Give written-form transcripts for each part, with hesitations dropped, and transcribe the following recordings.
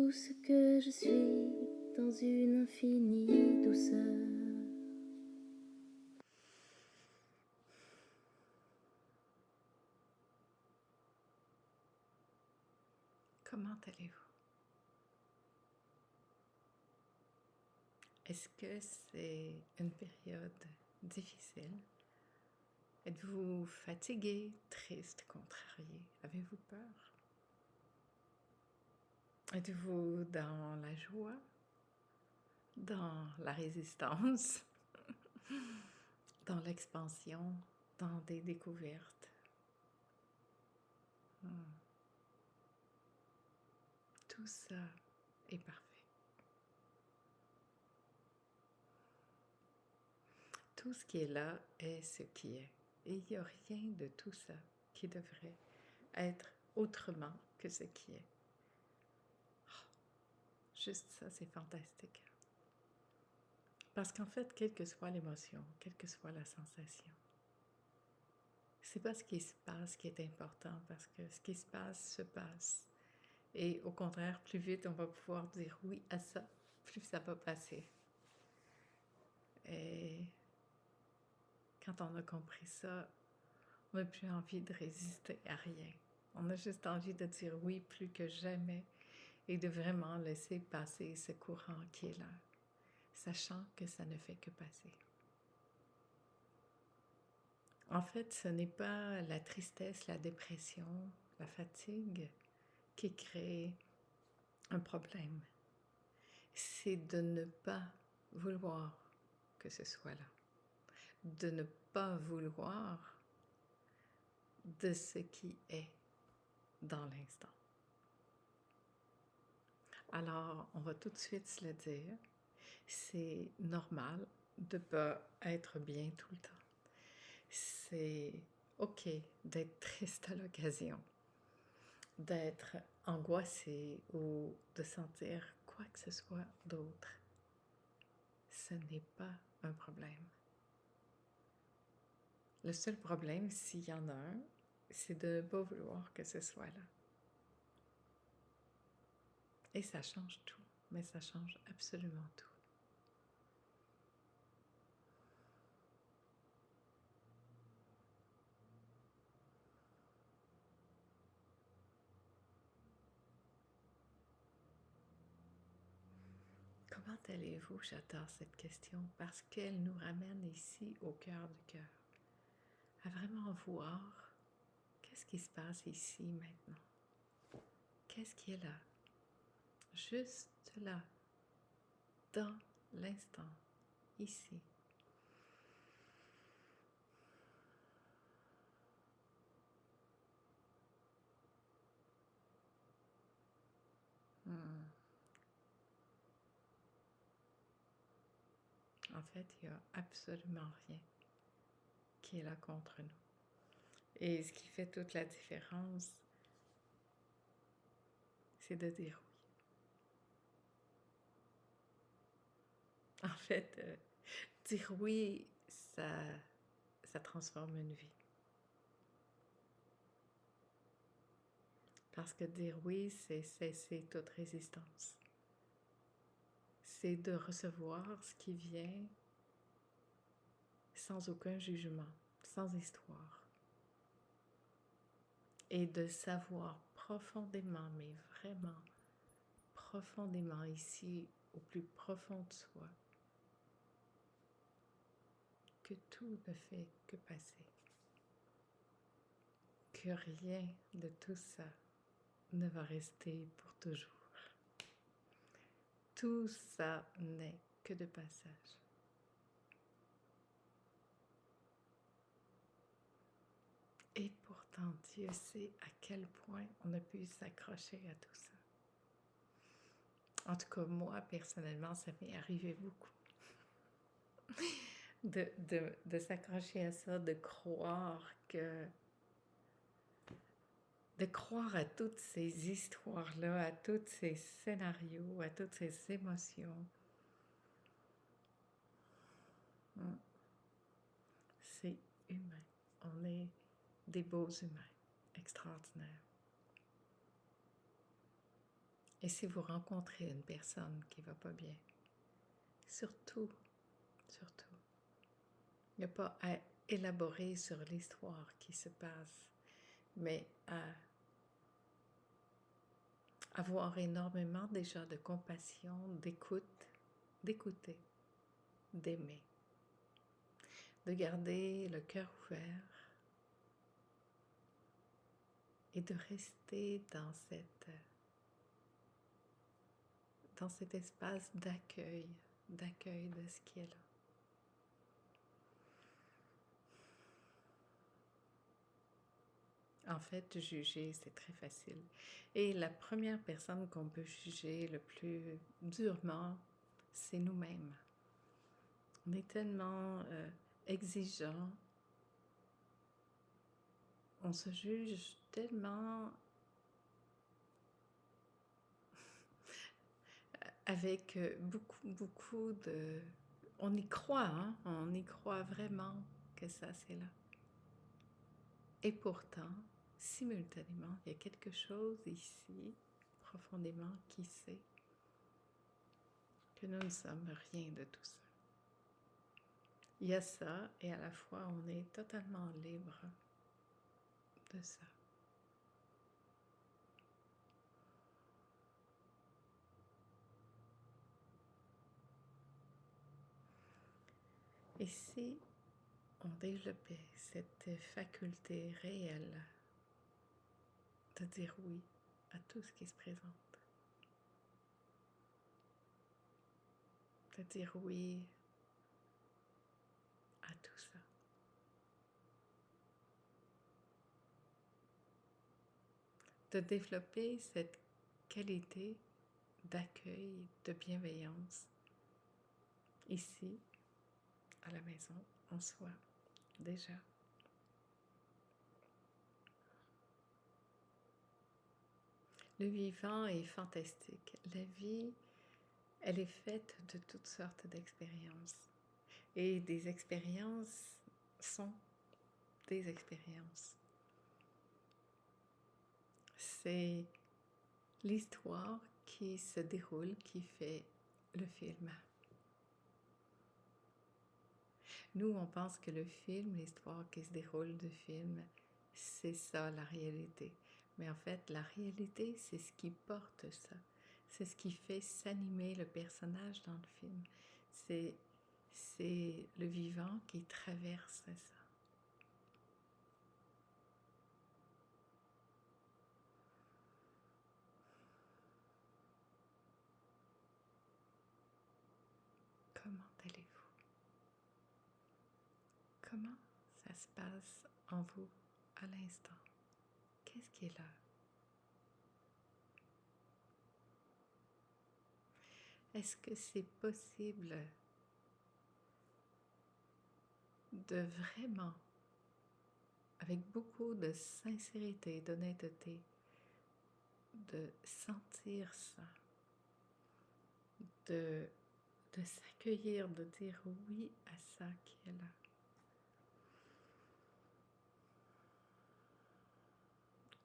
tout ce que je suis dans une infinie douceur. Comment allez-vous? Est-ce que c'est une période difficile? Êtes-vous fatigué, triste, contrarié? Avez-vous peur? Êtes-vous dans la joie, dans la résistance, dans l'expansion, dans des découvertes? Tout ça est parfait. Tout ce qui est là est ce qui est. Et il n'y a rien de tout ça qui devrait être autrement que ce qui est. Juste ça, c'est fantastique. Parce qu'en fait, quelle que soit l'émotion, quelle que soit la sensation, c'est pas ce qui se passe qui est important, parce que ce qui se passe. Et au contraire, plus vite on va pouvoir dire oui à ça, plus ça va passer. Et quand on a compris ça, on n'a plus envie de résister à rien. On a juste envie de dire oui plus que jamais et de vraiment laisser passer ce courant qui est là, sachant que ça ne fait que passer. En fait, ce n'est pas la tristesse, la dépression, la fatigue qui crée un problème. C'est de ne pas vouloir que ce soit là. De ne pas vouloir de ce qui est dans l'instant. Alors, on va tout de suite se le dire, c'est normal de ne pas être bien tout le temps. C'est OK d'être triste à l'occasion, d'être angoissé ou de sentir quoi que ce soit d'autre. Ce n'est pas un problème. Le seul problème, s'il y en a un, c'est de ne pas vouloir que ce soit là. Et ça change tout, mais ça change absolument tout. Comment allez-vous? J'adore cette question parce qu'elle nous ramène ici au cœur du cœur, à vraiment voir qu'est-ce qui se passe ici maintenant. Qu'est-ce qui est là? Juste là, dans l'instant, ici. En fait, il n'y a absolument rien qui est là contre nous. Et ce qui fait toute la différence, c'est de dire oui. En fait, dire oui, ça transforme une vie. Parce que dire oui, c'est cesser toute résistance. C'est de recevoir ce qui vient sans aucun jugement, sans histoire. Et de savoir profondément, mais vraiment profondément ici, au plus profond de soi, que tout ne fait que passer. Que rien de tout ça ne va rester pour toujours. Tout ça n'est que de passage. Et pourtant, Dieu sait à quel point on a pu s'accrocher à tout ça. En tout cas, moi, personnellement, ça m'est arrivé beaucoup. de s'accrocher à ça, de croire à toutes ces histoires-là, à tous ces scénarios, à toutes ces émotions. C'est humain. On est des beaux humains extraordinaires. Et si vous rencontrez une personne qui ne va pas bien, surtout, il n'y a pas à élaborer sur l'histoire qui se passe, mais à avoir énormément déjà de compassion, d'écouter, d'aimer, de garder le cœur ouvert et de rester dans cet espace d'accueil de ce qui est là. En fait, juger, c'est très facile. Et la première personne qu'on peut juger le plus durement, c'est nous-mêmes. On est tellement exigeant, on se juge tellement avec beaucoup de... On y croit, hein? On y croit vraiment que ça, c'est là. Et pourtant, simultanément, il y a quelque chose ici, profondément, qui sait que nous ne sommes rien de tout ça. Il y a ça, et à la fois, on est totalement libre de ça. Et si on développait cette faculté réelle de dire oui à tout ce qui se présente, de dire oui à tout ça, de développer cette qualité d'accueil, de bienveillance, ici, à la maison, en soi, déjà. Le vivant est fantastique. La vie, elle est faite de toutes sortes d'expériences. Et des expériences sont des expériences. C'est l'histoire qui se déroule qui fait le film. Nous, on pense que le film, l'histoire qui se déroule du film, c'est ça la réalité. Mais en fait, la réalité, c'est ce qui porte ça. C'est ce qui fait s'animer le personnage dans le film. C'est le vivant qui traverse ça. Comment allez-vous? Comment ça se passe en vous à l'instant? Qu'est-ce qui est là? Est-ce que c'est possible de vraiment, avec beaucoup de sincérité, d'honnêteté, de sentir ça, de s'accueillir, de dire oui à ça qui est là?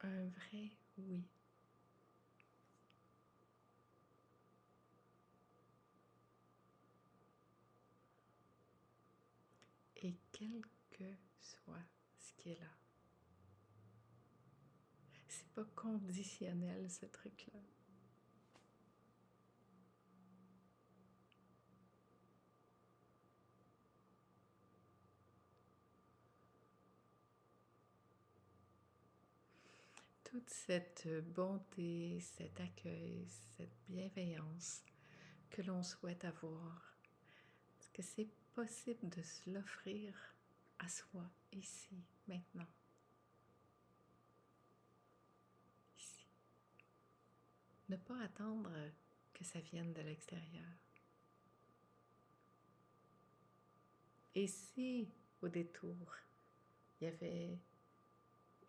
Un vrai oui. Et quel que soit ce qui est là. C'est pas conditionnel ce truc-là. Toute cette bonté, cet accueil, cette bienveillance que l'on souhaite avoir, est-ce que c'est possible de se l'offrir à soi, ici, maintenant? Ici. Ne pas attendre que ça vienne de l'extérieur. Et si, au détour, il y avait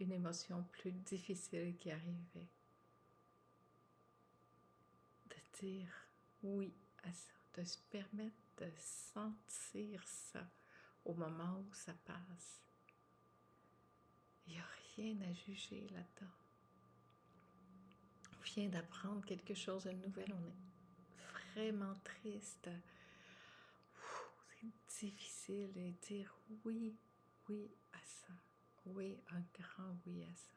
une émotion plus difficile qui arrivait, de dire oui à ça, de se permettre de sentir ça au moment où ça passe. Il n'y a rien à juger là-dedans. vient d'apprendre quelque chose de nouvel, on est vraiment triste. C'est difficile de dire oui, oui à ça. Oui, un grand oui à ça.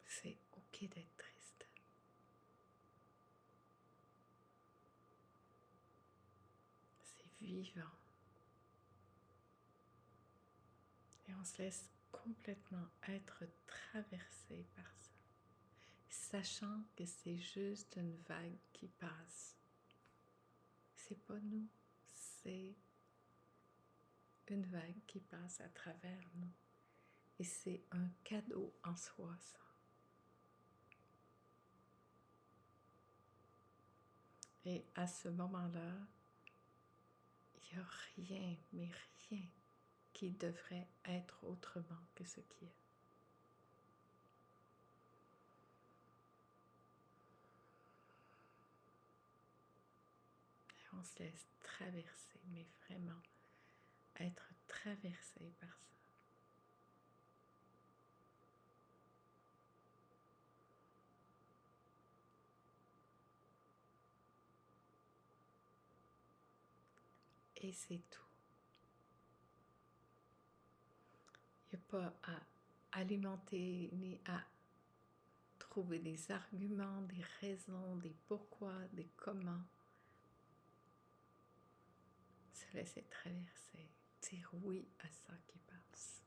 C'est ok d'être triste. C'est vivant. Et on se laisse complètement être traversé par ça, sachant que c'est juste une vague qui passe. C'est pas nous, c'est une vague qui passe à travers nous. Et c'est un cadeau en soi, ça. Et à ce moment-là, il n'y a rien, mais rien, qui devrait être autrement que ce qui est. Et on se laisse traverser, mais vraiment être traversé par ça. Et c'est tout. Il n'y a pas à alimenter ni à trouver des arguments, des raisons, des pourquoi, des comment. Se laisser traverser, dire oui à ça qui passe.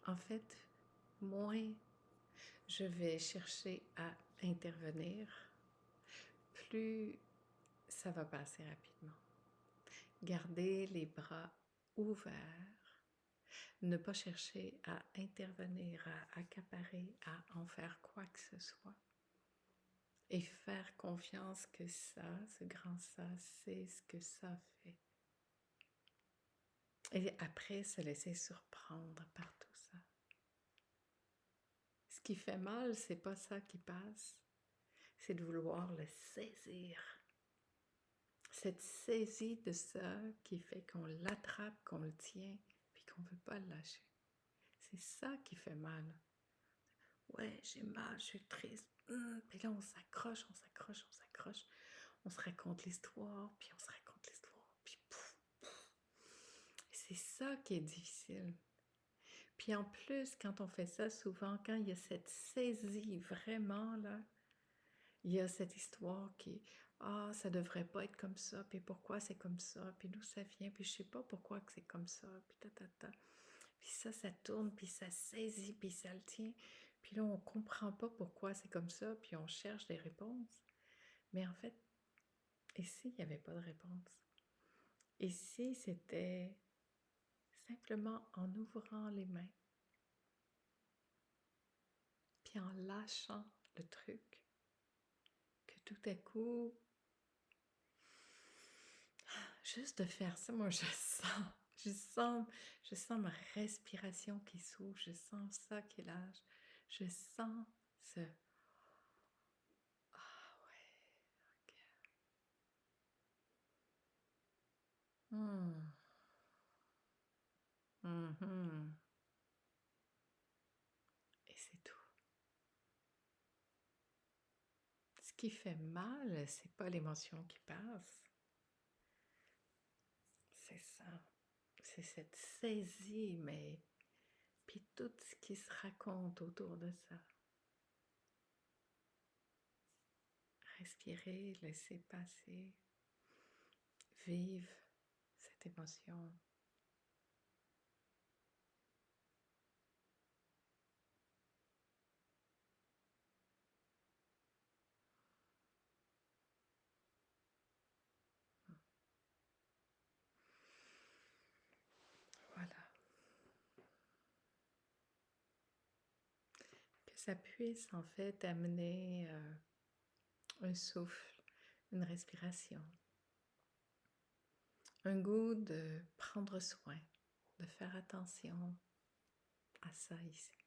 En fait, moins je vais chercher à intervenir, plus ça va passer rapidement. Garder les bras ouverts, ne pas chercher à intervenir, à accaparer, à en faire quoi que ce soit. Et faire confiance que ça, ce grand ça, c'est ce que ça fait. Et après, se laisser surprendre par tout ça. Ce qui fait mal, c'est pas ça qui passe, c'est de vouloir le saisir. Cette saisie de ça qui fait qu'on l'attrape, qu'on le tient, puis qu'on ne veut pas le lâcher. C'est ça qui fait mal. Ouais, j'ai mal, je suis triste. Puis là, on s'accroche, on s'accroche, on s'accroche. On se raconte l'histoire, puis on se raconte l'histoire, puis pouf, pouf. C'est ça qui est difficile. Puis en plus, quand on fait ça, souvent, quand il y a cette saisie vraiment, là, il y a cette histoire qui, ça devrait pas être comme ça, puis pourquoi c'est comme ça, puis d'où ça vient, puis je sais pas pourquoi que c'est comme ça, puis ta. Puis ça tourne, puis ça saisit, puis ça le tient. Puis là, on comprend pas pourquoi c'est comme ça, puis on cherche des réponses. Mais en fait, ici, il n'y avait pas de réponse. Ici, c'était simplement en ouvrant les mains, puis en lâchant le truc, que tout à coup, juste de faire ça, moi je sens ma respiration qui s'ouvre, je sens ça qui lâche, je sens ce ouais, ok. Mhm. Et c'est tout. Ce qui fait mal, c'est pas l'émotion qui passe, c'est ça, c'est cette saisie, mais puis tout ce qui se raconte autour de ça. Respirer, laisser passer, vivre cette émotion. Voilà. Que ça puisse en fait amener un souffle, une respiration, un goût de prendre soin, de faire attention à ça ici.